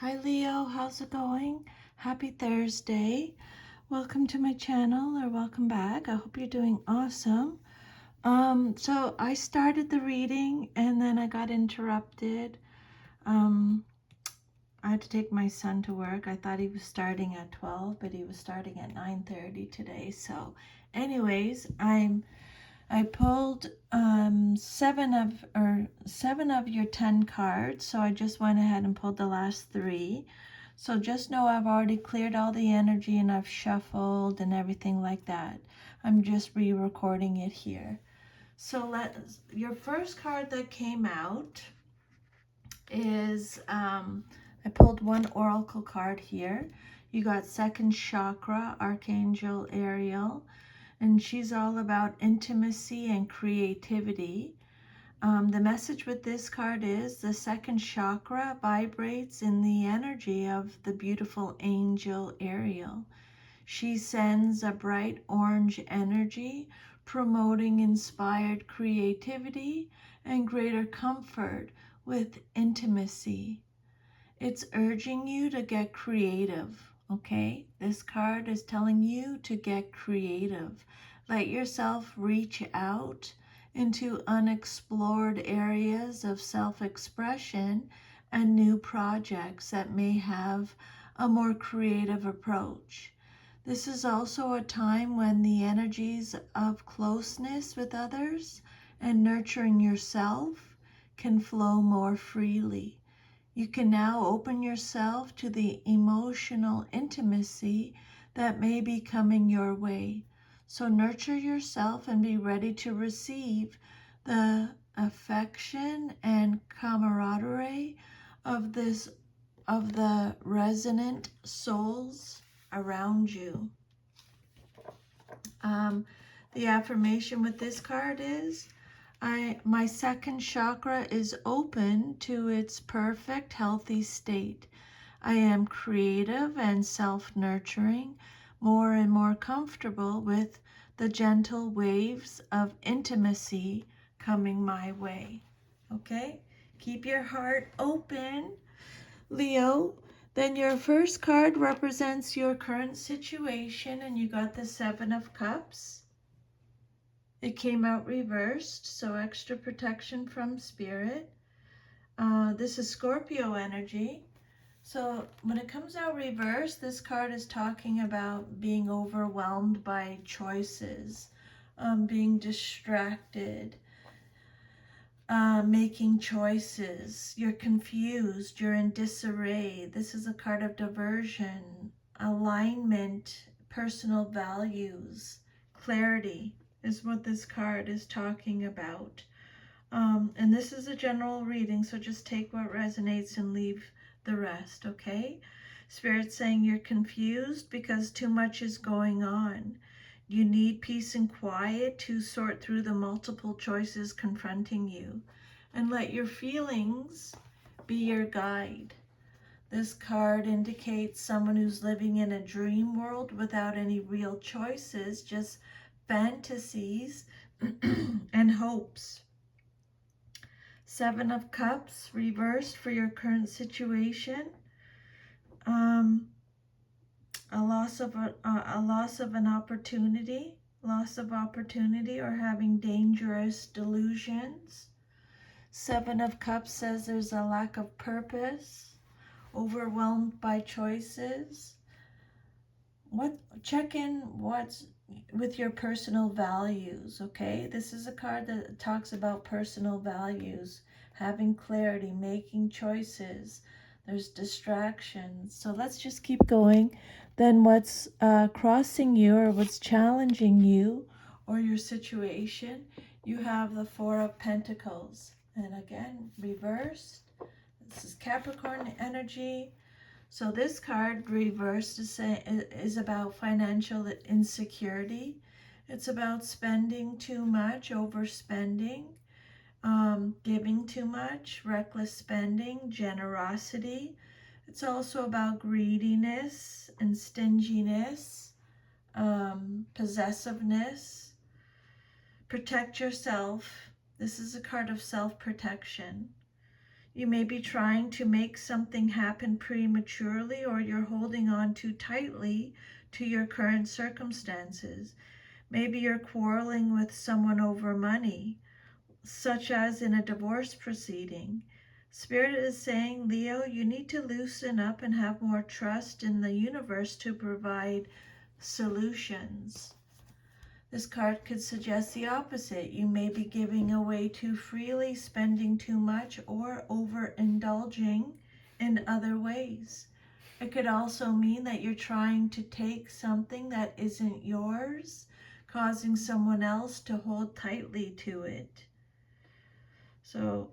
Hi Leo, how's it going? Happy Thursday. Welcome to my channel, or welcome back. I hope you're doing awesome. So I started the reading and then I got interrupted. Um, I had to take my son to work. I thought he was starting at 12, but he was starting at 9:30 today. So anyways, I pulled seven of your 10 cards, so I just went ahead and pulled the last 3. So just know I've already cleared all the energy and I've shuffled and everything like that. I'm just re-recording it here. So your first card that came out is I pulled one oracle card here. You got second chakra, Archangel Ariel, and she's all about intimacy and creativity. The message with this card is the second chakra vibrates in the energy of the beautiful angel Ariel. She sends a bright orange energy, promoting inspired creativity and greater comfort with intimacy. It's urging you to get creative, okay? This card is telling you to get creative. Let yourself reach out into unexplored areas of self-expression and new projects that may have a more creative approach. This is also a time when the energies of closeness with others and nurturing yourself can flow more freely. You can now open yourself to the emotional intimacy that may be coming your way. So nurture yourself and be ready to receive the affection and camaraderie of the resonant souls around you. The affirmation with this card is, my second chakra is open to its perfect healthy state. I am creative and self-nurturing, more and more comfortable with the gentle waves of intimacy coming my way. Okay? Keep your heart open, Leo. Then your first card represents your current situation, and you got the Seven of Cups. It came out reversed, so extra protection from spirit. This is Scorpio energy. So when it comes out reversed, this card is talking about being overwhelmed by choices, being distracted, making choices. You're confused, you're in disarray. This is a card of diversion, alignment, personal values, clarity is what this card is talking about. And this is a general reading, so just take what resonates and leave the rest, okay? Spirit's saying you're confused because too much is going on. You need peace and quiet to sort through the multiple choices confronting you. And let your feelings be your guide. This card indicates someone who's living in a dream world without any real choices, just fantasies and hopes. Seven of Cups reversed for your current situation. A loss of an opportunity, or having dangerous delusions. Seven of Cups says there's a lack of purpose, overwhelmed by choices. Check in what's with your personal values, okay? This is a card that talks about personal values, having clarity, making choices. There's distractions. So let's just keep going. Then what's crossing you, or what's challenging you or your situation? You have the Four of Pentacles. And again, reversed. This is Capricorn energy. So this card reversed is about financial insecurity. It's about spending too much, overspending, giving too much, reckless spending, generosity. It's also about greediness and stinginess, possessiveness. Protect yourself. This is a card of self-protection. You may be trying to make something happen prematurely, or you're holding on too tightly to your current circumstances. Maybe you're quarreling with someone over money, such as in a divorce proceeding. Spirit is saying, Leo, you need to loosen up and have more trust in the universe to provide solutions. This card could suggest the opposite. You may be giving away too freely, spending too much, or overindulging in other ways. It could also mean that you're trying to take something that isn't yours, causing someone else to hold tightly to it. So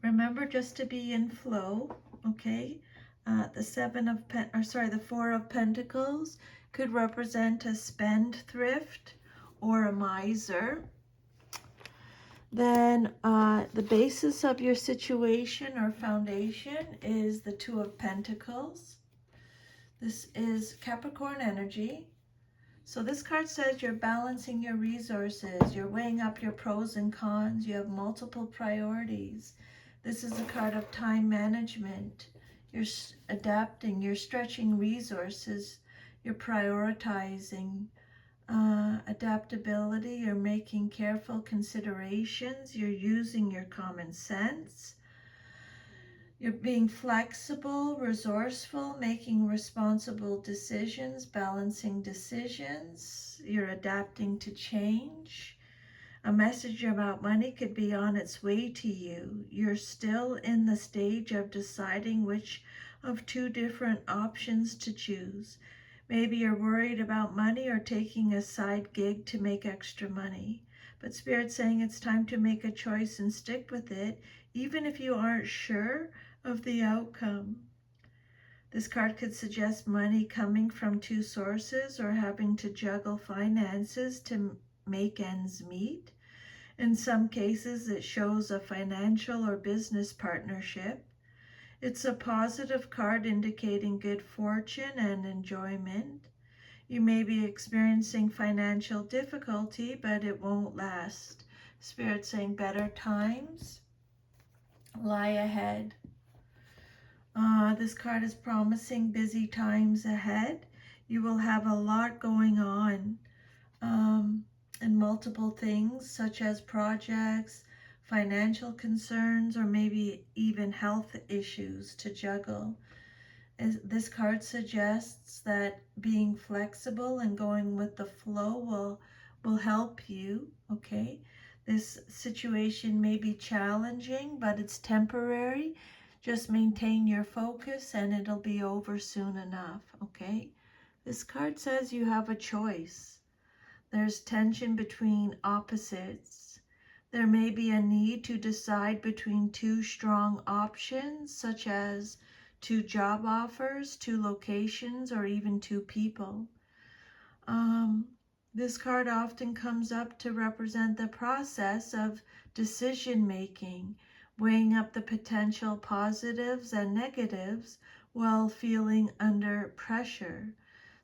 remember just to be in flow, okay? The Four of Pentacles could represent a spendthrift or a miser. Then the basis of your situation or foundation is the Two of Pentacles. This is Capricorn energy. So this card says you're balancing your resources, you're weighing up your pros and cons, you have multiple priorities. This is a card of time management. You're adapting, you're stretching resources, you're prioritizing adaptability, you're making careful considerations, you're using your common sense. You're being flexible, resourceful, making responsible decisions, balancing decisions. You're adapting to change. A message about money could be on its way to you. You're still in the stage of deciding which of two different options to choose. Maybe you're worried about money or taking a side gig to make extra money. But Spirit's saying it's time to make a choice and stick with it, even if you aren't sure of the outcome. This card could suggest money coming from two sources or having to juggle finances to make ends meet. In some cases, it shows a financial or business partnership. It's a positive card indicating good fortune and enjoyment. You may be experiencing financial difficulty, but it won't last. Spirit saying better times lie ahead. This card is promising busy times ahead. You will have a lot going on and multiple things such as projects, financial concerns, or maybe even health issues to juggle. This card suggests that being flexible and going with the flow will help you, okay? This situation may be challenging, but it's temporary. Just maintain your focus and it'll be over soon enough, okay? This card says you have a choice. There's tension between opposites. There may be a need to decide between two strong options, such as two job offers, two locations, or even two people. This card often comes up to represent the process of decision making, weighing up the potential positives and negatives while feeling under pressure.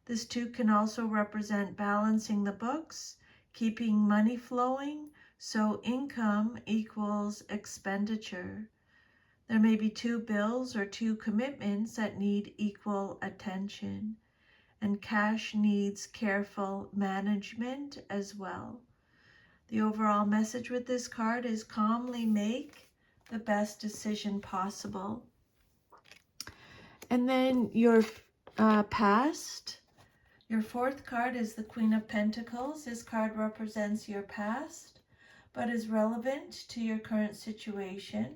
This too can also represent balancing the books, keeping money flowing, so income equals expenditure. There may be two bills or two commitments that need equal attention, and cash needs careful management as well. The overall message with this card is calmly make the best decision possible. And then your past. Your fourth card is the Queen of Pentacles. This card represents your past, but is relevant to your current situation.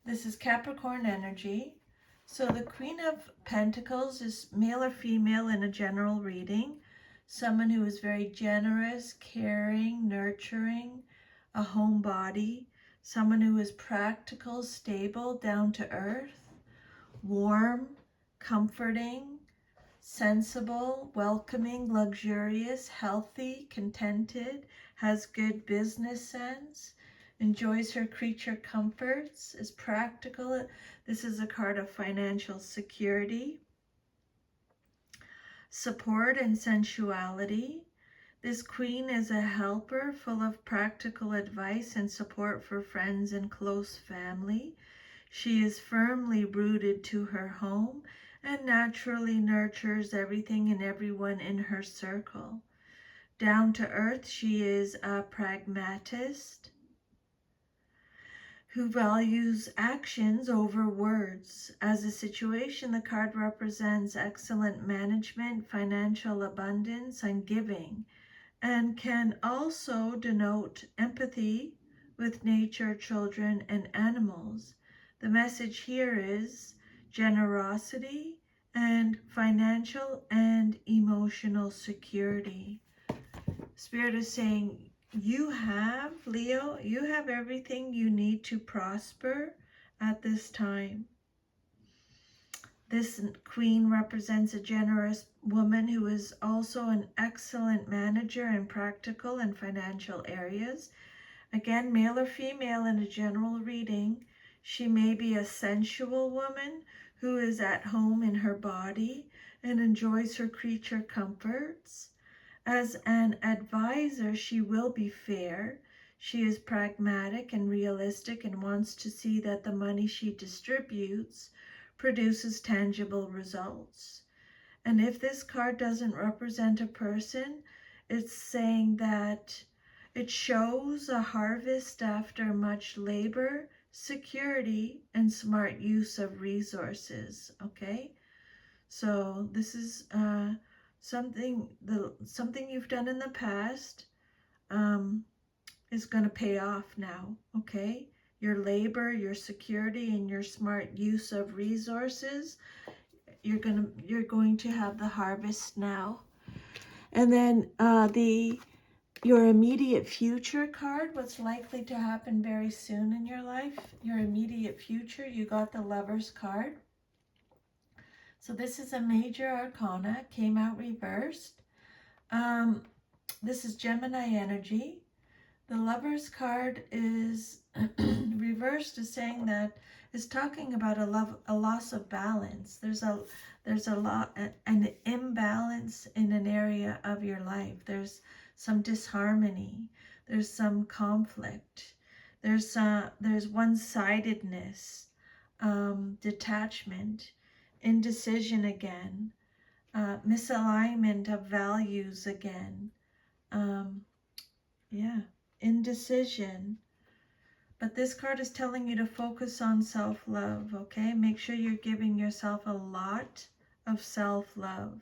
This is Capricorn energy. So the Queen of Pentacles is male or female in a general reading. Someone who is very generous, caring, nurturing, a homebody. Someone who is practical, stable, down to earth, warm, comforting, sensible, welcoming, luxurious, healthy, contented, has good business sense, enjoys her creature comforts, is practical. This is a card of financial security, support, and sensuality. This queen is a helper full of practical advice and support for friends and close family. She is firmly rooted to her home and naturally nurtures everything and everyone in her circle. Down to earth, she is a pragmatist who values actions over words. As a situation, the card represents excellent management, financial abundance, and giving, and can also denote empathy with nature, children, and animals. The message here is generosity and financial and emotional security. Spirit is saying, you have, Leo, you have everything you need to prosper at this time. This queen represents a generous woman who is also an excellent manager in practical and financial areas. Again, male or female in a general reading, she may be a sensual woman who is at home in her body and enjoys her creature comforts. As an advisor, she will be fair. She is pragmatic and realistic and wants to see that the money she distributes produces tangible results. And if this card doesn't represent a person, it's saying that it shows a harvest after much labor, security, and smart use of resources. Okay? So this is something you've done in the past is going to pay off now. Okay, your labor, your security, and your smart use of resources, you're going to have the harvest now. And then your immediate future card, what's likely to happen very soon in your life, your immediate future, you got the Lover's card. So this is a major arcana, came out reversed. This is Gemini energy. The Lover's card is reversed, is saying that is talking about a loss of balance. There's an imbalance in an area of your life. There's some disharmony. There's some conflict. There's one-sidedness, detachment, indecision again, misalignment of values again, indecision. But this card is telling you to focus on self-love, okay? Make sure you're giving yourself a lot of self-love.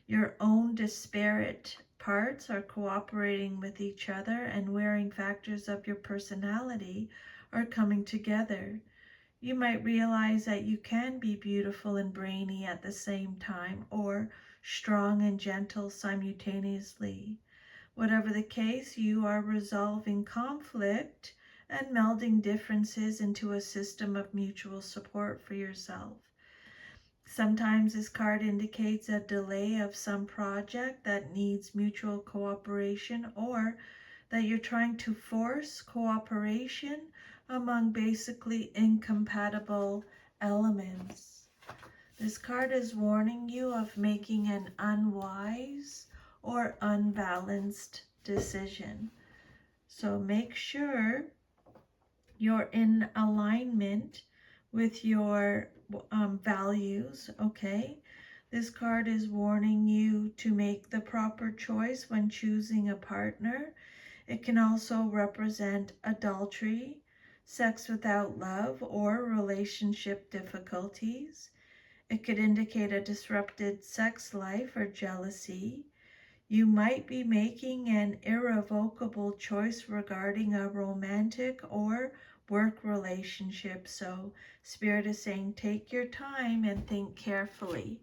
Your own disparate parts are cooperating with each other, and wearing factors of your personality are coming together. You might realize that you can be beautiful and brainy at the same time, or strong and gentle simultaneously. Whatever the case, you are resolving conflict and melding differences into a system of mutual support for yourself. Sometimes this card indicates a delay of some project that needs mutual cooperation, or that you're trying to force cooperation among basically incompatible elements. This card is warning you of making an unwise or unbalanced decision. So make sure you're in alignment with your values, okay? This card is warning you to make the proper choice when choosing a partner. It can also represent adultery, sex without love, or relationship difficulties. It could indicate a disrupted sex life or jealousy. You might be making an irrevocable choice regarding a romantic or work relationship. So Spirit is saying, take your time and think carefully.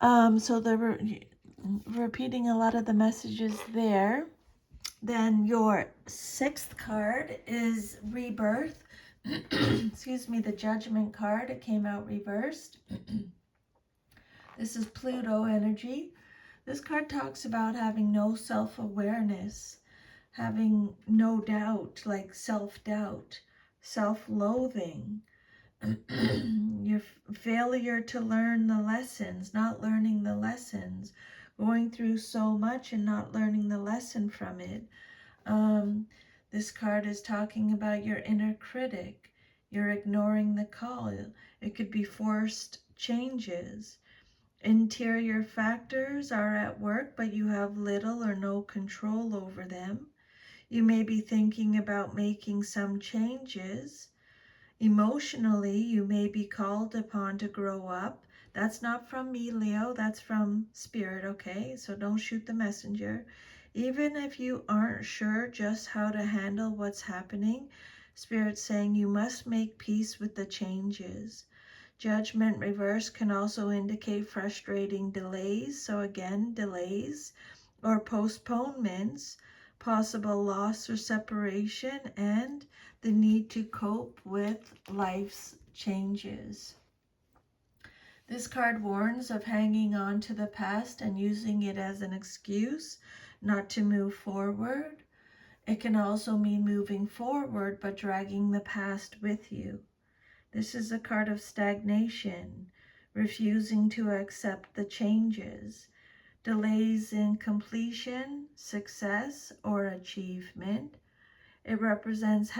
So they're repeating a lot of the messages there. Then your sixth card is Rebirth. Excuse me, the Judgment card. It came out reversed. This is Pluto energy. This card talks about having no self-awareness, having no doubt, like self-doubt, self-loathing, your failure to learn the lessons, not learning the lessons, going through so much and not learning the lesson from it. Um, this card is talking about your inner critic. You're ignoring the call. It could be forced changes. Interior factors are at work, but you have little or no control over them. You may be thinking about making some changes. Emotionally, you may be called upon to grow up. That's not from me, Leo. That's from Spirit, okay? So don't shoot the messenger. Even if you aren't sure just how to handle what's happening, Spirit's saying you must make peace with the changes. Judgment reverse can also indicate frustrating delays. So again, delays or postponements, possible loss or separation, and the need to cope with life's changes. This card warns of hanging on to the past and using it as an excuse not to move forward. It can also mean moving forward but dragging the past with you. This is a card of stagnation, refusing to accept the changes, delays in completion, success, or achievement. It represents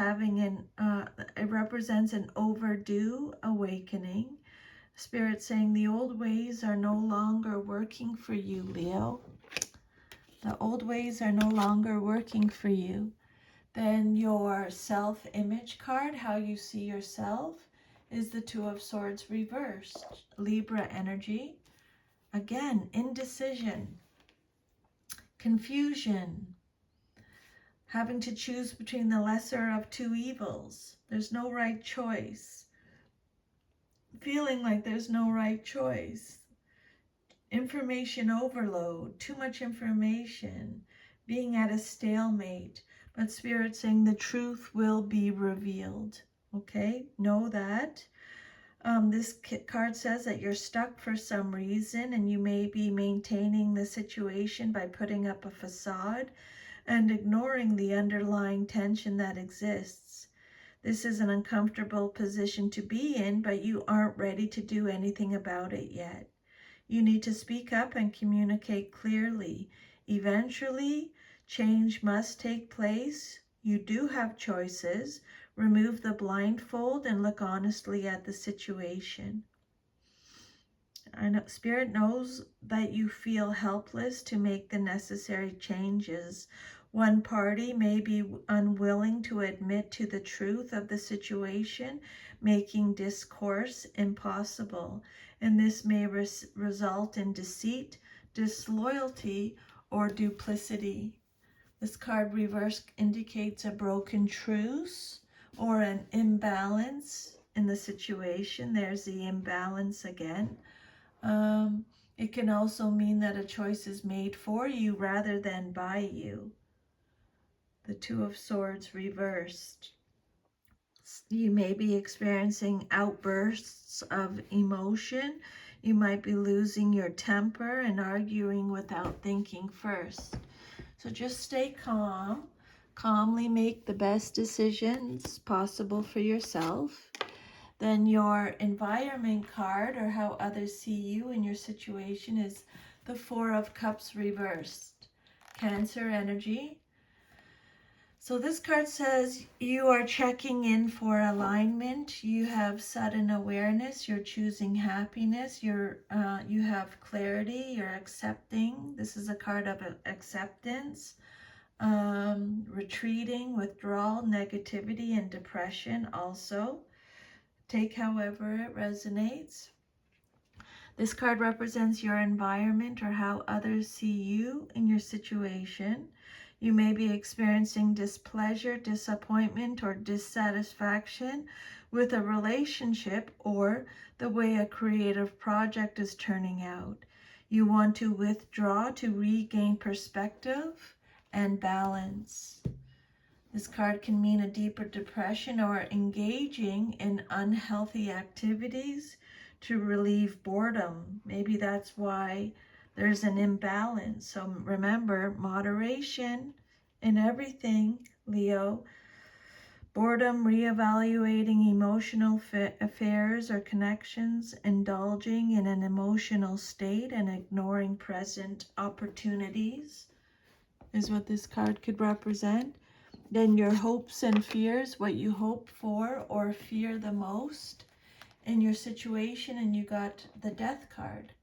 an overdue awakening. Spirit saying the old ways are no longer working for you, Leo. The old ways are no longer working for you. Then your self-image card, how you see yourself, is the Two of Swords reversed. Libra energy. Again, indecision, confusion, having to choose between the lesser of two evils. There's no right choice. Feeling like there's no right choice. Information overload, too much information, being at a stalemate. But Spirit saying the truth will be revealed. Okay, know that. This card says that you're stuck for some reason and you may be maintaining the situation by putting up a facade and ignoring the underlying tension that exists. This is an uncomfortable position to be in, but you aren't ready to do anything about it yet. You need to speak up and communicate clearly. Eventually, change must take place. You do have choices. Remove the blindfold and look honestly at the situation. I know Spirit knows that you feel helpless to make the necessary changes. One party may be unwilling to admit to the truth of the situation, making discourse impossible. And this may result in deceit, disloyalty, or duplicity. This card reverse indicates a broken truce or an imbalance in the situation. There's the imbalance again. It can also mean that a choice is made for you rather than by you. The Two of Swords reversed. You may be experiencing outbursts of emotion. You might be losing your temper and arguing without thinking first. So just stay calm. Calmly make the best decisions possible for yourself. Then your environment card, or how others see you in your situation, is the Four of Cups reversed. Cancer energy. So this card says you are checking in for alignment. You have sudden awareness. You're choosing happiness. You have clarity. You're accepting. This is a card of acceptance. Retreating, withdrawal, negativity, and depression also. Take however it resonates. This card represents your environment or how others see you in your situation. You may be experiencing displeasure, disappointment, or dissatisfaction with a relationship or the way a creative project is turning out. You want to withdraw to regain perspective and balance. This card can mean a deeper depression or engaging in unhealthy activities to relieve boredom. Maybe that's why there's an imbalance. So remember, moderation in everything, Leo. boredom, reevaluating emotional affairs or connections, indulging in an emotional state and ignoring present opportunities is what this card could represent. Then your hopes and fears, what you hope for or fear the most in your situation, and you got the Death card.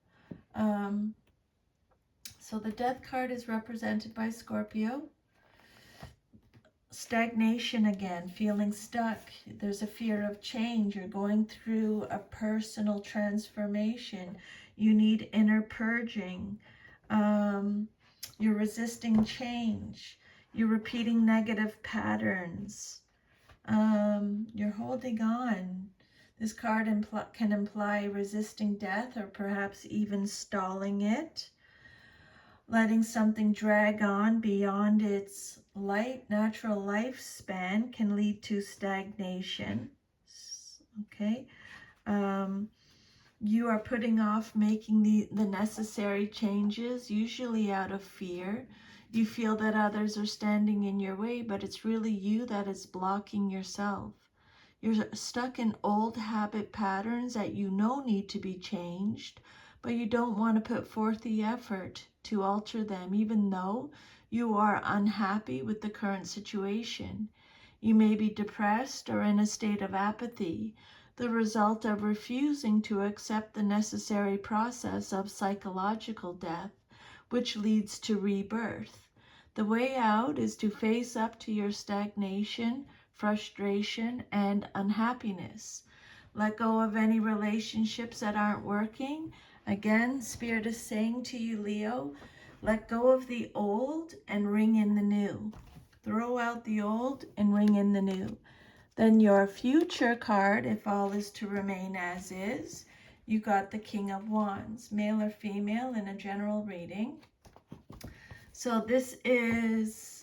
So the Death card is represented by Scorpio. Stagnation again, feeling stuck. There's a fear of change. You're going through a personal transformation. You need inner purging. You're resisting change. You're repeating negative patterns. You're holding on. This card can imply resisting death or perhaps even stalling it. Letting something drag on beyond its natural lifespan can lead to stagnation. Okay. You are putting off making the necessary changes, usually out of fear. You feel that others are standing in your way, but it's really you that is blocking yourself. You're stuck in old habit patterns that you know need to be changed, but you don't want to put forth the effort to alter them, even though you are unhappy with the current situation. You may be depressed or in a state of apathy, the result of refusing to accept the necessary process of psychological death, which leads to rebirth. The way out is to face up to your stagnation, frustration, and unhappiness. Let go of any relationships that aren't working. Again, Spirit is saying to you, Leo, let go of the old and ring in the new. Throw out the old and ring in the new. Then your future card, if all is to remain as is, you got the King of Wands, male or female in a general reading. So this is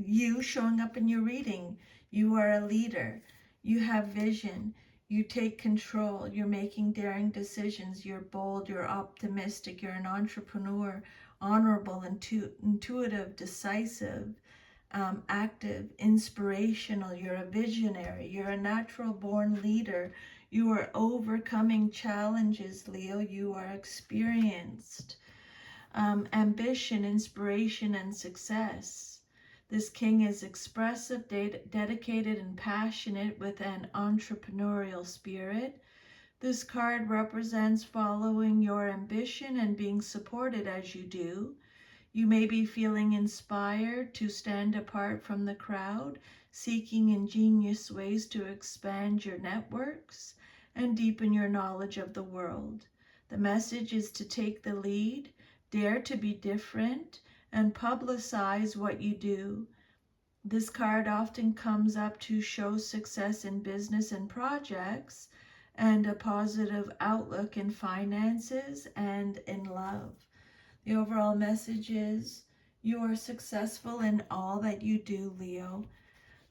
you showing up in your reading. You are a leader. You have vision. You take control. You're making daring decisions. You're bold. You're optimistic. You're an entrepreneur, honorable, intuitive, decisive, active, inspirational. You're a visionary. You're a natural born leader. You are overcoming challenges, Leo. You are experienced. Ambition, inspiration, and success. This king is expressive, dedicated, and passionate with an entrepreneurial spirit. This card represents following your ambition and being supported as you do. You may be feeling inspired to stand apart from the crowd, seeking ingenious ways to expand your networks and deepen your knowledge of the world. The message is to take the lead, dare to be different, and publicize what you do. This card often comes up to show success in business and projects and a positive outlook in finances and in love. The overall message is you are successful in all that you do, Leo.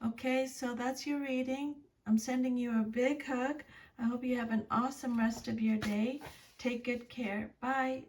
Okay, so that's your reading. I'm sending you a big hug. I hope you have an awesome rest of your day. Take good care. Bye.